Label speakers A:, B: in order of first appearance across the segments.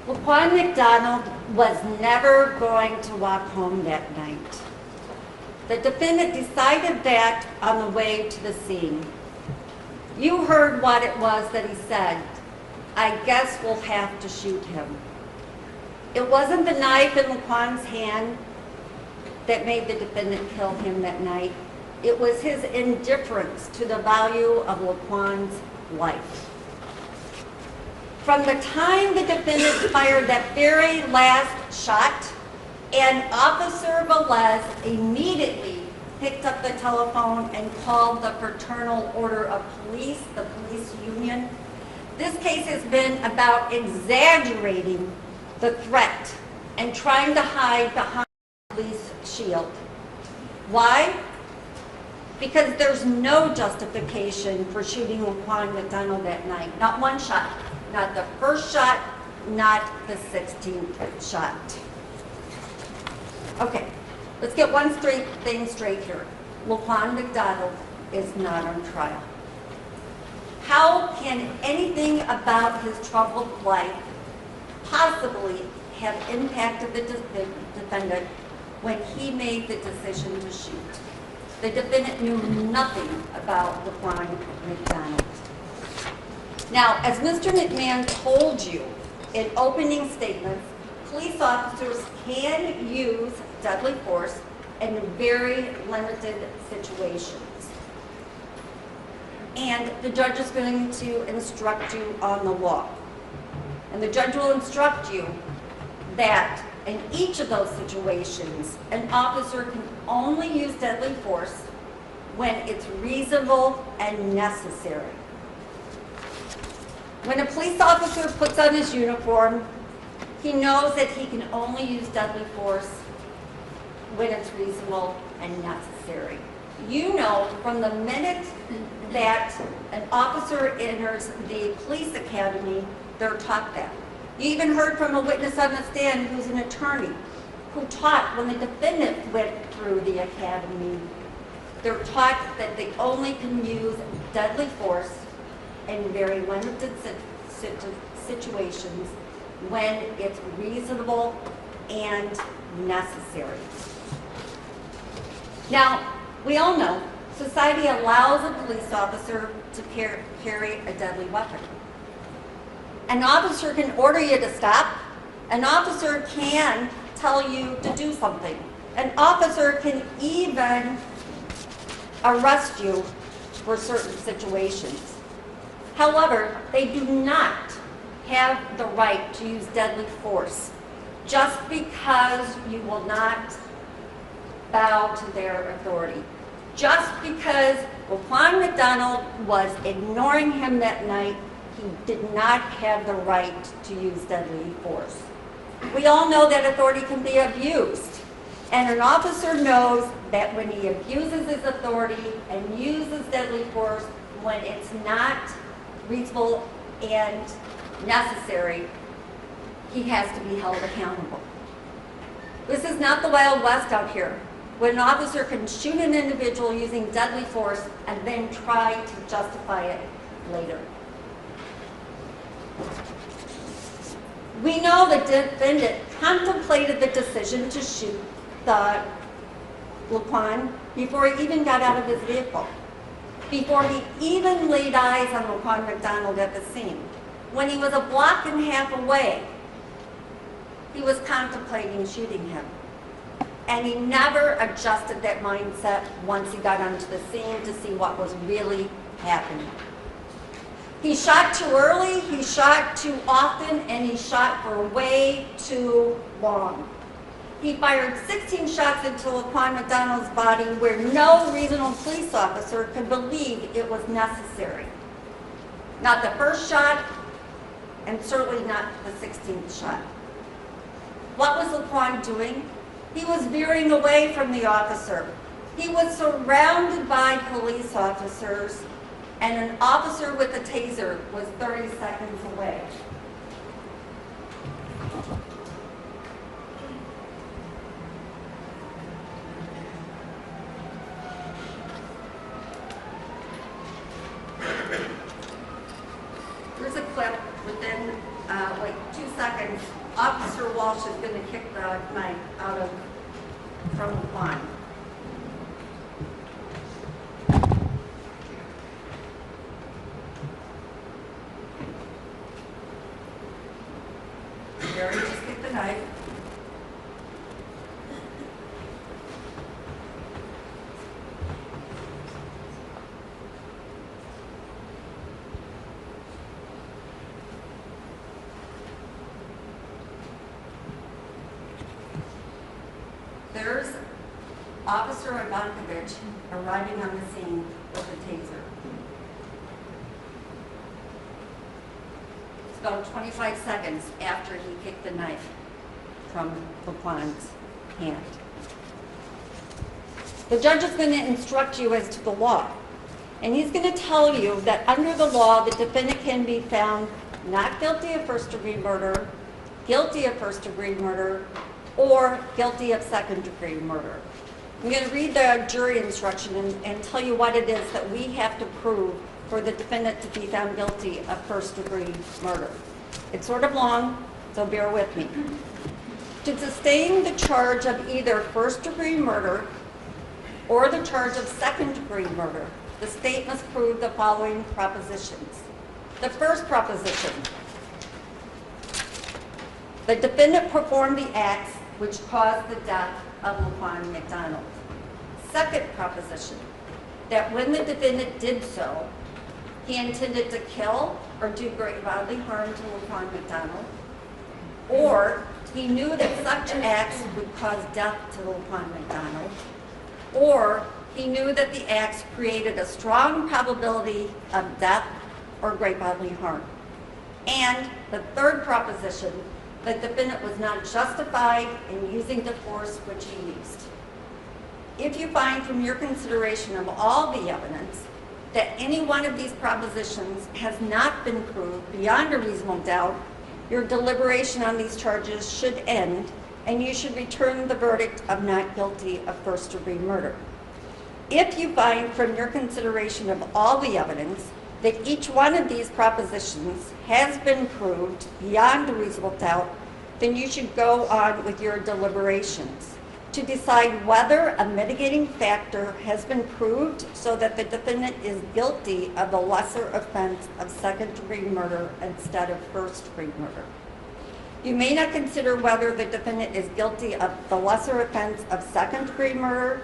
A: Laquan McDonald was never going to walk home that night. The defendant decided that on the way to the scene. You heard what it was that he said. I guess we'll have to shoot him. It wasn't the knife in Laquan's hand that made the defendant kill him that night. It was his indifference to the value of Laquan's life. From the time the defendant fired that very last shot, and Officer Velez immediately picked up the telephone and called the Fraternal Order of Police, the police union. This case has been about exaggerating the threat and trying to hide behind the police shield. Why? Because there's no justification for shooting Laquan McDonald that night. Not one shot. Not the first shot, not the 16th shot. Okay, let's get one thing straight here. Laquan McDonald is not on trial. How can anything about his troubled life possibly have impacted the defendant when he made the decision to shoot? The defendant knew nothing about Laquan McDonald. Now, as Mr. McMahon told you in opening statements, police officers can use deadly force in very limited situations. And the judge is going to instruct you on the law. And the judge will instruct you that in each of those situations, an officer can only use deadly force when it's reasonable and necessary. When a police officer puts on his uniform, he knows that he can only use deadly force when it's reasonable and necessary. You know from the minute that an officer enters the police academy, they're taught that. You even heard from a witness on the stand who's an attorney who taught when the defendant went through the academy, they're taught that they only can use deadly force in very limited situations when it's reasonable and necessary. Now, we all know society allows a police officer to carry a deadly weapon. An officer can order you to stop. An officer can tell you to do something. An officer can even arrest you for certain situations. However, they do not have the right to use deadly force just because you will not bow to their authority. Just because Laquan McDonald was ignoring him that night, he did not have the right to use deadly force. We all know that authority can be abused, and an officer knows that when he abuses his authority and uses deadly force when it's not reasonable and necessary, he has to be held accountable. This is not the Wild West out here, when an officer can shoot an individual using deadly force and then try to justify it later. We know the defendant contemplated the decision to shoot the Laquan before he even got out of his vehicle, before he even laid eyes on Laquan McDonald at the scene. When he was a block and a half away, he was contemplating shooting him. And he never adjusted that mindset once he got onto the scene to see what was really happening. He shot too early, he shot too often, and he shot for way too long. He fired 16 shots into Laquan McDonald's body where no reasonable police officer could believe it was necessary. Not the first shot, and certainly not the 16th shot. What was Laquan doing? He was veering away from the officer. He was surrounded by police officers, and an officer with a taser was 30 seconds away. Here's a clip within like 2 seconds seconds, Officer Walsh is going to kick the knife from the line. Gary just kicked the knife. There's Officer Ivankovich arriving on the scene with a taser. It's about 25 seconds after he kicked the knife from LaQuan's hand. The judge is going to instruct you as to the law. And he's going to tell you that under the law, the defendant can be found not guilty of first-degree murder, guilty of first-degree murder, or guilty of second-degree murder. I'm going to read the jury instruction and tell you what it is that we have to prove for the defendant to be found guilty of first-degree murder. It's sort of long, so bear with me. To sustain the charge of either first-degree murder or the charge of second-degree murder, the state must prove the following propositions. The first proposition: the defendant performed the acts which caused the death of LaQuan McDonald. Second proposition: that when the defendant did so, he intended to kill or do great bodily harm to LaQuan McDonald, or he knew that such acts would cause death to LaQuan McDonald, or he knew that the acts created a strong probability of death or great bodily harm. And the third proposition: the defendant was not justified in using the force which he used. If you find from your consideration of all the evidence that any one of these propositions has not been proved beyond a reasonable doubt, your deliberation on these charges should end, and you should return the verdict of not guilty of first-degree murder. If you find from your consideration of all the evidence that each one of these propositions has been proved beyond a reasonable doubt, then you should go on with your deliberations to decide whether a mitigating factor has been proved so that the defendant is guilty of the lesser offense of second-degree murder instead of first-degree murder. You may not consider whether the defendant is guilty of the lesser offense of second-degree murder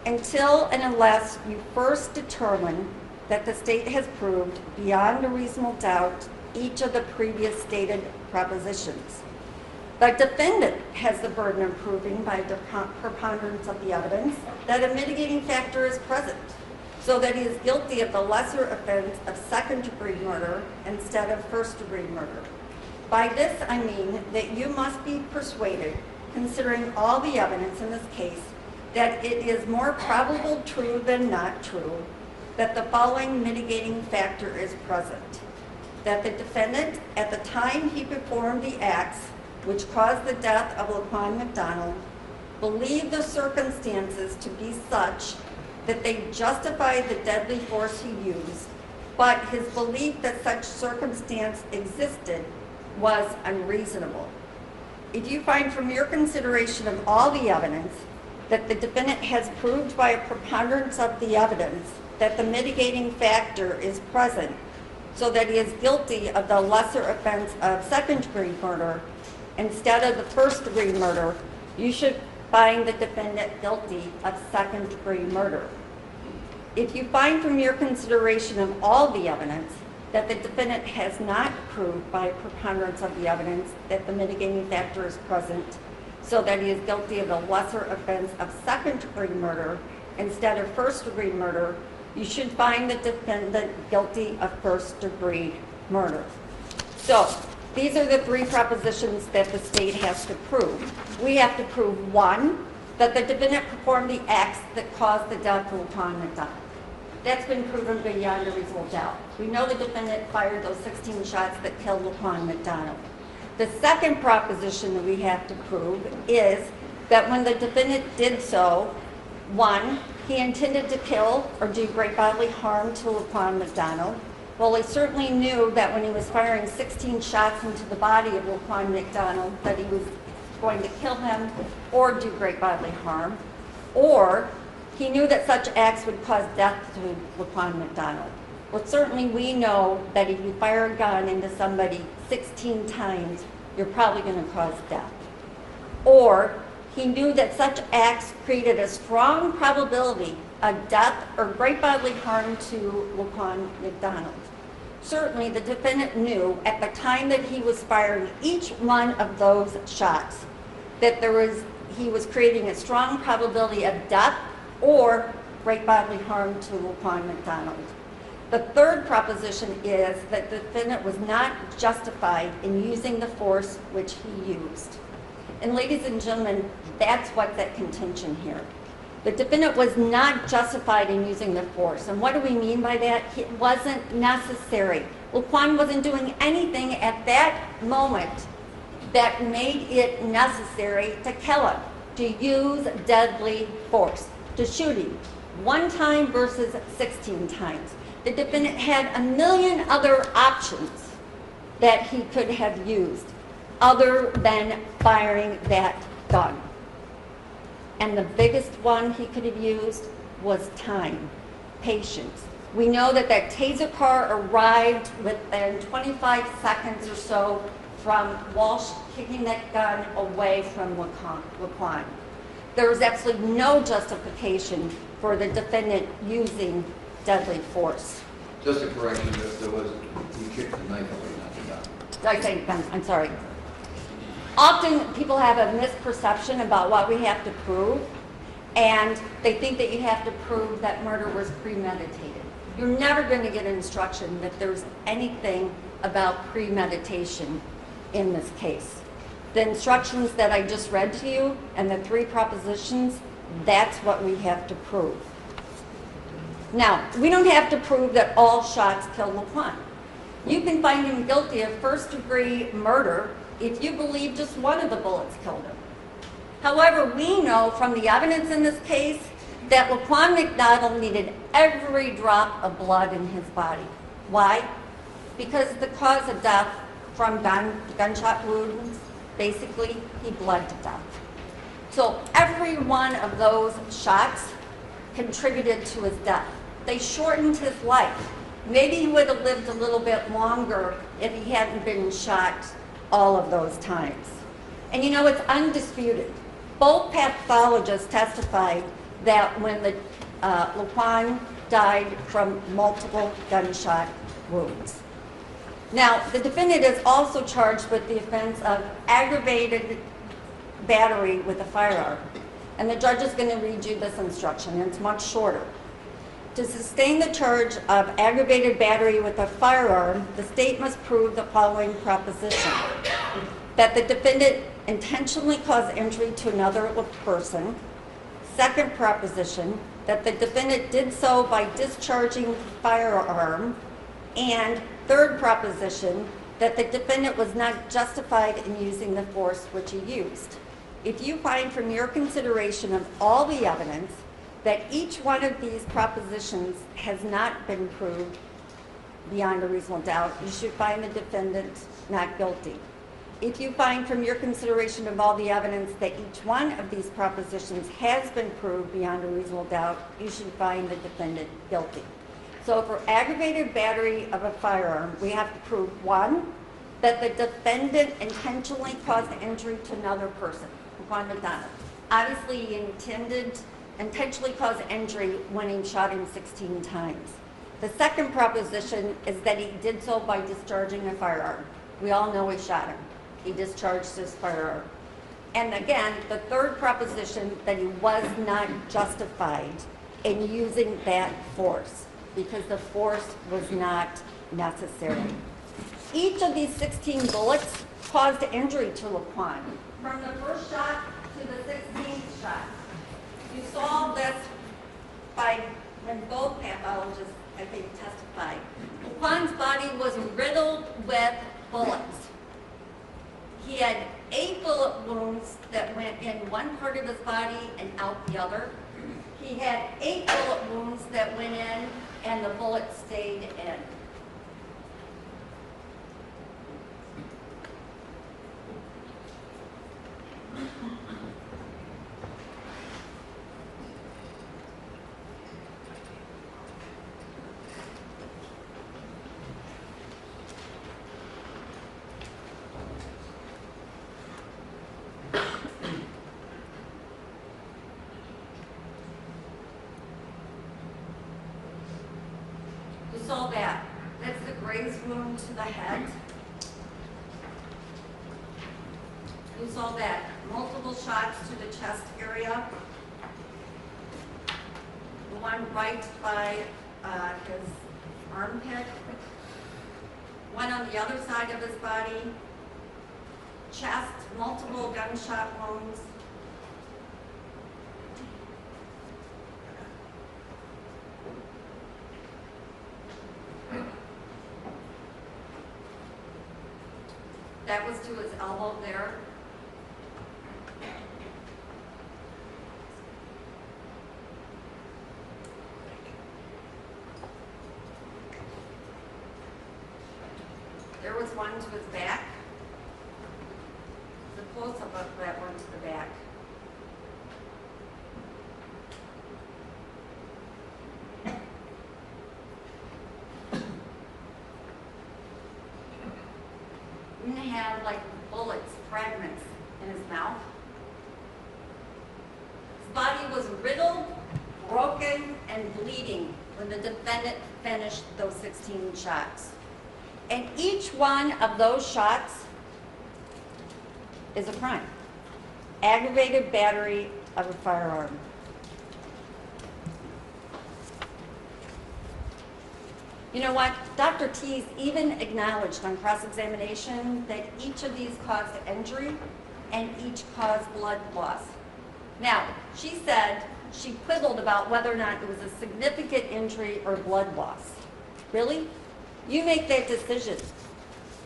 A: until and unless you first determine that the state has proved beyond a reasonable doubt each of the previous stated propositions. The defendant has the burden of proving by the preponderance of the evidence that a mitigating factor is present, so that he is guilty of the lesser offense of second-degree murder instead of first-degree murder. By this I mean that you must be persuaded, considering all the evidence in this case, that it is more probable true than not true that the following mitigating factor is present: that the defendant, at the time he performed the acts which caused the death of LaQuan McDonald, believed the circumstances to be such that they justified the deadly force he used, but his belief that such circumstance existed was unreasonable. If you find from your consideration of all the evidence that the defendant has proved by a preponderance of the evidence that the mitigating factor is present, so that he is guilty of the lesser offense of second-degree murder instead of the first-degree murder, you should find the defendant guilty of second-degree murder. If you find from your consideration of all the evidence that the defendant has not proved by a preponderance of the evidence that the mitigating factor is present, so that he is guilty of the lesser offense of second-degree murder instead of first-degree murder, you should find the defendant guilty of first-degree murder. So, these are the three propositions that the state has to prove. We have to prove, one, that the defendant performed the acts that caused the death of LaQuan McDonald. That's been proven beyond a reasonable doubt. We know the defendant fired those 16 shots that killed LaQuan McDonald. The second proposition that we have to prove is that when the defendant did so, one, he intended to kill or do great bodily harm to LaQuan McDonald, Well, he certainly knew that when he was firing 16 shots into the body of Laquan McDonald, that he was going to kill him or do great bodily harm, or he knew that such acts would cause death to Laquan McDonald. Well, certainly we know that if you fire a gun into somebody 16 times, you're probably going to cause death. Or he knew that such acts created a strong probability of death or great bodily harm to Laquan McDonald. Certainly the defendant knew at the time that he was firing each one of those shots that he was creating a strong probability of death or great bodily harm to Laquan McDonald. The third proposition is that the defendant was not justified in using the force which he used. And ladies and gentlemen, that's what's at contention here. The defendant was not justified in using the force. And what do we mean by that? It wasn't necessary. Laquan wasn't doing anything at that moment that made it necessary to kill him, to use deadly force, to shoot him one time versus 16 times. The defendant had a million other options that he could have used other than firing that gun. And the biggest one he could have used was time, patience. We know that that taser car arrived within 25 seconds or so from Walsh kicking that gun away from Laquan. There was absolutely no justification for the defendant using deadly force.
B: Just a correction, there was, he kicked the knife away, not the gun.
A: I say gun, I'm sorry. Often people have a misperception about what we have to prove, and they think that you have to prove that murder was premeditated. You're never going to get an instruction that there's anything about premeditation in this case. The instructions that I just read to you and the three propositions, that's what we have to prove. Now, we don't have to prove that all shots killed Laquan. You can find him guilty of first-degree murder if you believe just one of the bullets killed him. However, we know from the evidence in this case that Laquan McDonald needed every drop of blood in his body. Why? Because the cause of death from gunshot wounds, basically, he bled to death. So every one of those shots contributed to his death. They shortened his life. Maybe he would have lived a little bit longer if he hadn't been shot all of those times. And you know, it's undisputed. Both pathologists testified that when Laquan died from multiple gunshot wounds. Now, the defendant is also charged with the offense of aggravated battery with a firearm. And the judge is going to read you this instruction, and it's much shorter. To sustain the charge of aggravated battery with a firearm, the state must prove the following proposition: that the defendant intentionally caused injury to another person. Second proposition, that the defendant did so by discharging the firearm. And third proposition, that the defendant was not justified in using the force which he used. If you find from your consideration of all the evidence that each one of these propositions has not been proved beyond a reasonable doubt, you should find the defendant not guilty. If you find from your consideration of all the evidence that each one of these propositions has been proved beyond a reasonable doubt, you should find the defendant guilty. So for aggravated battery of a firearm, we have to prove, one, that the defendant intentionally caused injury to another person, Laquan McDonald. Obviously, he intentionally caused injury when he shot him 16 times. The second proposition is that he did so by discharging a firearm. We all know he shot him. He discharged his firearm. And again, the third proposition, that he was not justified in using that force because the force was not necessary. Each of these 16 bullets caused injury to Laquan. From the first shot to the 16th shot. You saw this when both pathologists, I think, testified. Laquan's body was riddled with bullets. He had 8 bullet wounds that went in one part of his body and out the other. He had 8 bullet wounds that went in and the bullet stayed in. to the head. You saw that multiple shots to the chest area. The one right by his armpit. One on the other side of his body. Chest, multiple gunshot wounds. That was to his elbow there. There was one to his back. The close-up of that one to the back. And they had like bullets, fragments in his mouth. His body was riddled, broken, and bleeding when the defendant finished those 16 shots. And each one of those shots is a crime. Aggravated battery of a firearm. You know what? Dr. Teese even acknowledged on cross-examination that each of these caused injury and each caused blood loss. Now, she said she quibbled about whether or not it was a significant injury or blood loss. Really? You make that decision.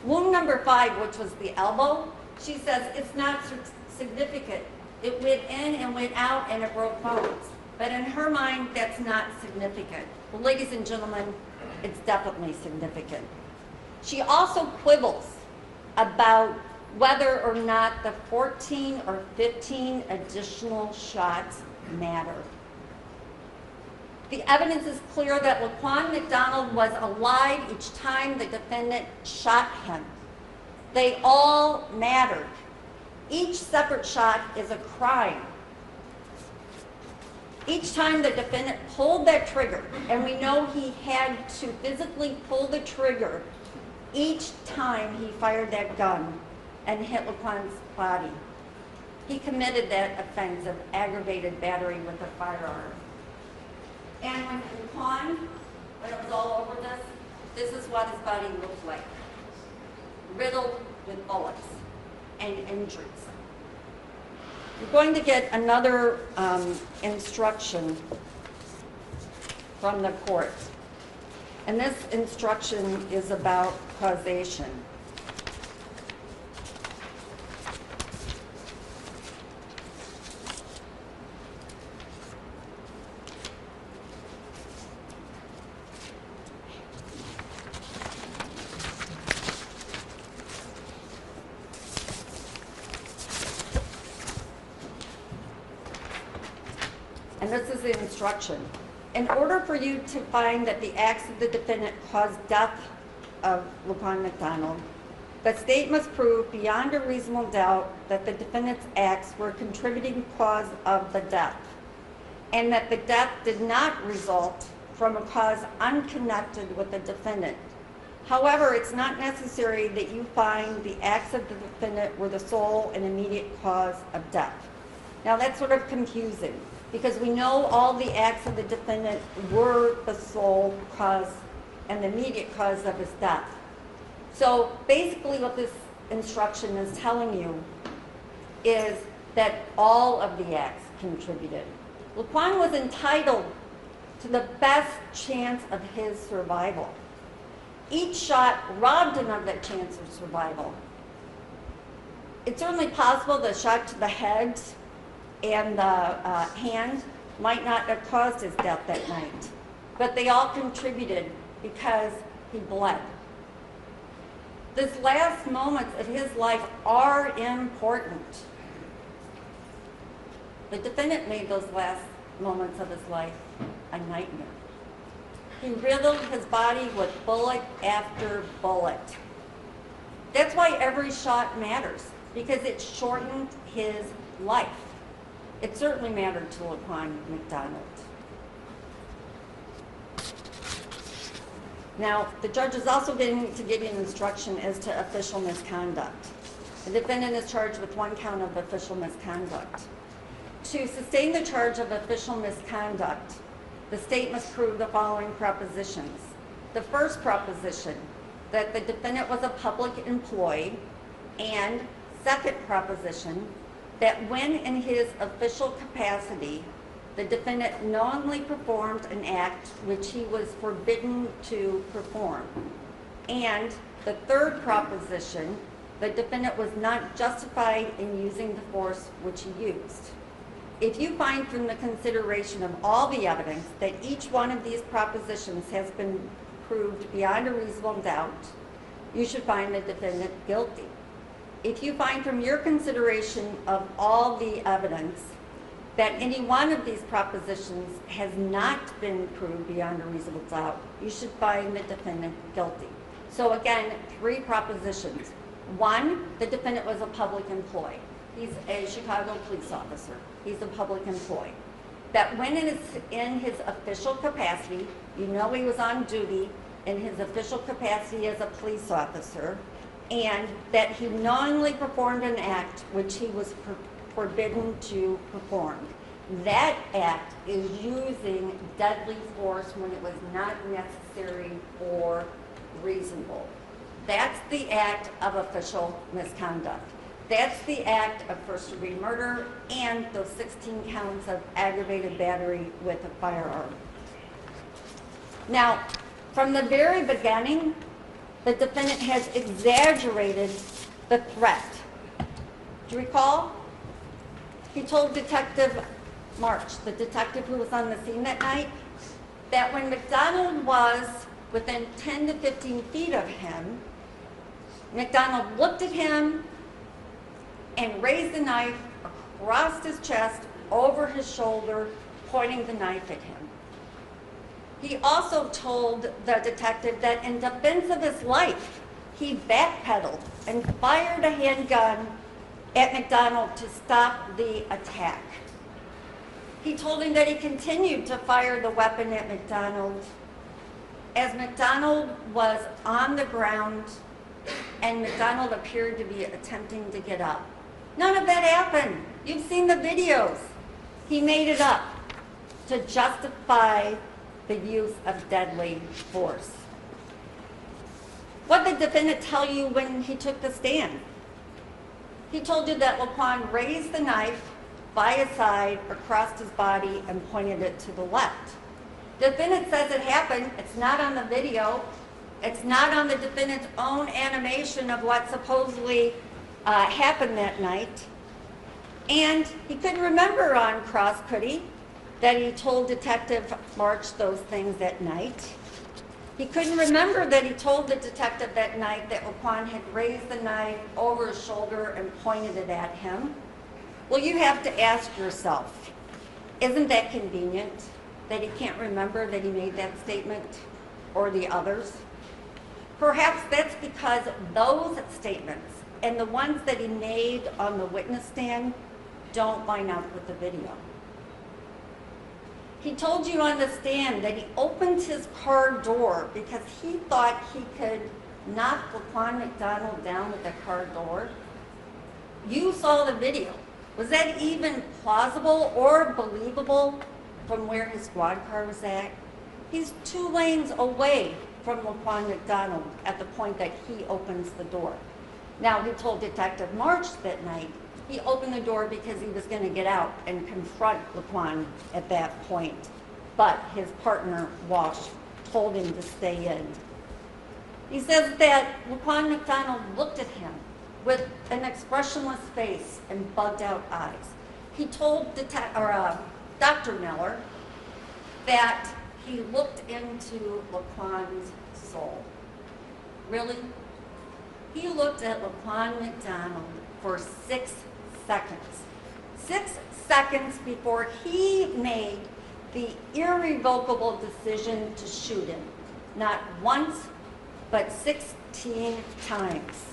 A: Wound number 5, which was the elbow, she says it's not significant. It went in and went out and it broke bones. But in her mind, that's not significant. Well, ladies and gentlemen, it's definitely significant. She also quibbles about whether or not the 14 or 15 additional shots matter. The evidence is clear that Laquan McDonald was alive each time the defendant shot him. They all mattered. Each separate shot is a crime. Each time the defendant pulled that trigger, and we know he had to physically pull the trigger each time he fired that gun and hit Laquan's body, he committed that offense of aggravated battery with a firearm. And when Laquan, when it was all over this is what his body looked like. Riddled with bullets and injuries. You're going to get another instruction from the court. And this instruction is about causation. And this is the instruction. In order for you to find that the acts of the defendant caused death of Laquan McDonald, the state must prove beyond a reasonable doubt that the defendant's acts were a contributing cause of the death, and that the death did not result from a cause unconnected with the defendant. However, it's not necessary that you find the acts of the defendant were the sole and immediate cause of death. Now that's sort of confusing, because we know all the acts of the defendant were the sole cause and the immediate cause of his death. So basically what this instruction is telling you is that all of the acts contributed. Laquan was entitled to the best chance of his survival. Each shot robbed him of that chance of survival. It's certainly possible the shot to the head and the hand might not have caused his death that night, but they all contributed because he bled. These last moments of his life are important. The defendant made those last moments of his life a nightmare. He riddled his body with bullet after bullet. That's why every shot matters, because it shortened his life. It certainly mattered to Laquan McDonald. Now, the judge is also going to give you an instruction as to official misconduct. The defendant is charged with 1 count of official misconduct. To sustain the charge of official misconduct, the state must prove the following propositions. The first proposition, that the defendant was a public employee, and second proposition, that when in his official capacity, the defendant knowingly performed an act which he was forbidden to perform. And the third proposition, the defendant was not justified in using the force which he used. If you find from the consideration of all the evidence that each one of these propositions has been proved beyond a reasonable doubt, you should find the defendant guilty. If you find from your consideration of all the evidence that any one of these propositions has not been proved beyond a reasonable doubt, you should find the defendant guilty. So again, 3 propositions. 1, the defendant was a public employee. He's a Chicago police officer. He's a public employee. That when in his official capacity, you know he was on duty in his official capacity as a police officer, and that he knowingly performed an act which he was forbidden to perform. That act is using deadly force when it was not necessary or reasonable. That's the act of official misconduct. That's the act of first-degree murder and those 16 counts of aggravated battery with a firearm. Now, from the very beginning, the defendant has exaggerated the threat. Do you recall? He told Detective March, the detective who was on the scene that night, that when McDonald was within 10 to 15 feet of him, McDonald looked at him and raised the knife across his chest, over his shoulder, pointing the knife at him. He also told the detective that in defense of his life, he backpedaled and fired a handgun at McDonald to stop the attack. He told him that he continued to fire the weapon at McDonald as McDonald was on the ground and McDonald appeared to be attempting to get up. None of that happened. You've seen the videos. He made it up to justify the use of deadly force. What did the defendant tell you when he took the stand? He told you that Laquan raised the knife by his side across his body and pointed it to the left. The defendant says it happened. It's not on the video. It's not on the defendant's own animation of what supposedly happened that night. And he couldn't remember on cross, could he, that he told Detective March those things that night. He couldn't remember that he told the detective that night that Laquan had raised the knife over his shoulder and pointed it at him. Well, you have to ask yourself, isn't that convenient that he can't remember that he made that statement or the others? Perhaps that's because those statements and the ones that he made on the witness stand don't line up with the video. He told you on the stand that he opened his car door because he thought he could knock Laquan McDonald down with the car door. You saw the video. Was that even plausible or believable from where his squad car was at? He's 2 lanes away from Laquan McDonald at the point that he opens the door. Now, he told Detective March that night he opened the door because he was going to get out and confront Laquan at that point. But his partner, Walsh, told him to stay in. He says that Laquan McDonald looked at him with an expressionless face and bugged out eyes. He told Dr. Miller that he looked into Laquan's soul. Really? He looked at Laquan McDonald for 6 seconds. 6 seconds before he made the irrevocable decision to shoot him. Not once, but 16 times.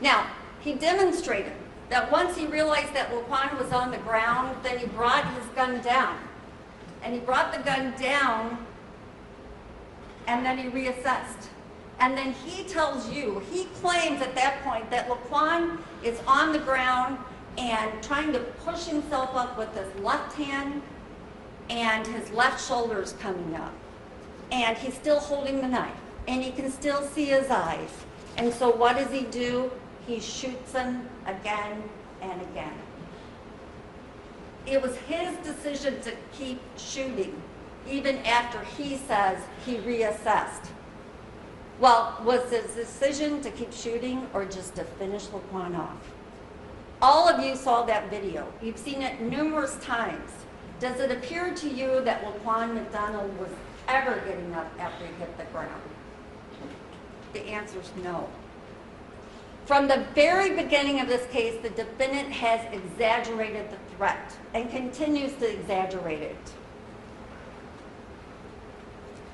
A: Now, he demonstrated that once he realized that Laquan was on the ground, then he brought his gun down. and he brought the gun down, and then he reassessed. And then he tells you, he claims at that point that Laquan is on the ground and trying to push himself up with his left hand, and his left shoulder is coming up. And he's still holding the knife, and he can still see his eyes. And so what does he do? He shoots him again and again. It was his decision to keep shooting, even after he says he reassessed. Well, was his decision to keep shooting or just to finish Laquan off? All of you saw that video. You've seen it numerous times. Does it appear to you that Laquan McDonald was ever getting up after he hit the ground? The answer is no. From the very beginning of this case, the defendant has exaggerated the threat and continues to exaggerate it.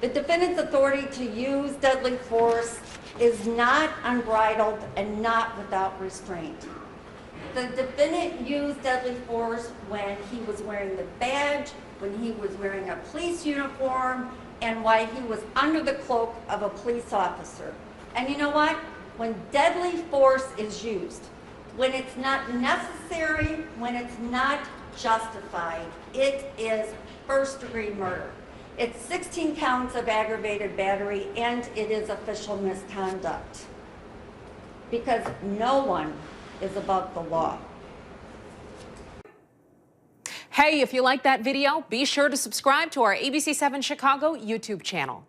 A: The defendant's authority to use deadly force is not unbridled and not without restraint. The defendant used deadly force when he was wearing the badge, when he was wearing a police uniform, and while he was under the cloak of a police officer. And you know what? When deadly force is used, when it's not necessary, when it's not justified, it is first-degree murder. It's 16 counts of aggravated battery, and it is official misconduct. Because no one is above the law.
C: Hey, if you like that video, be sure to subscribe to our ABC7 Chicago YouTube channel.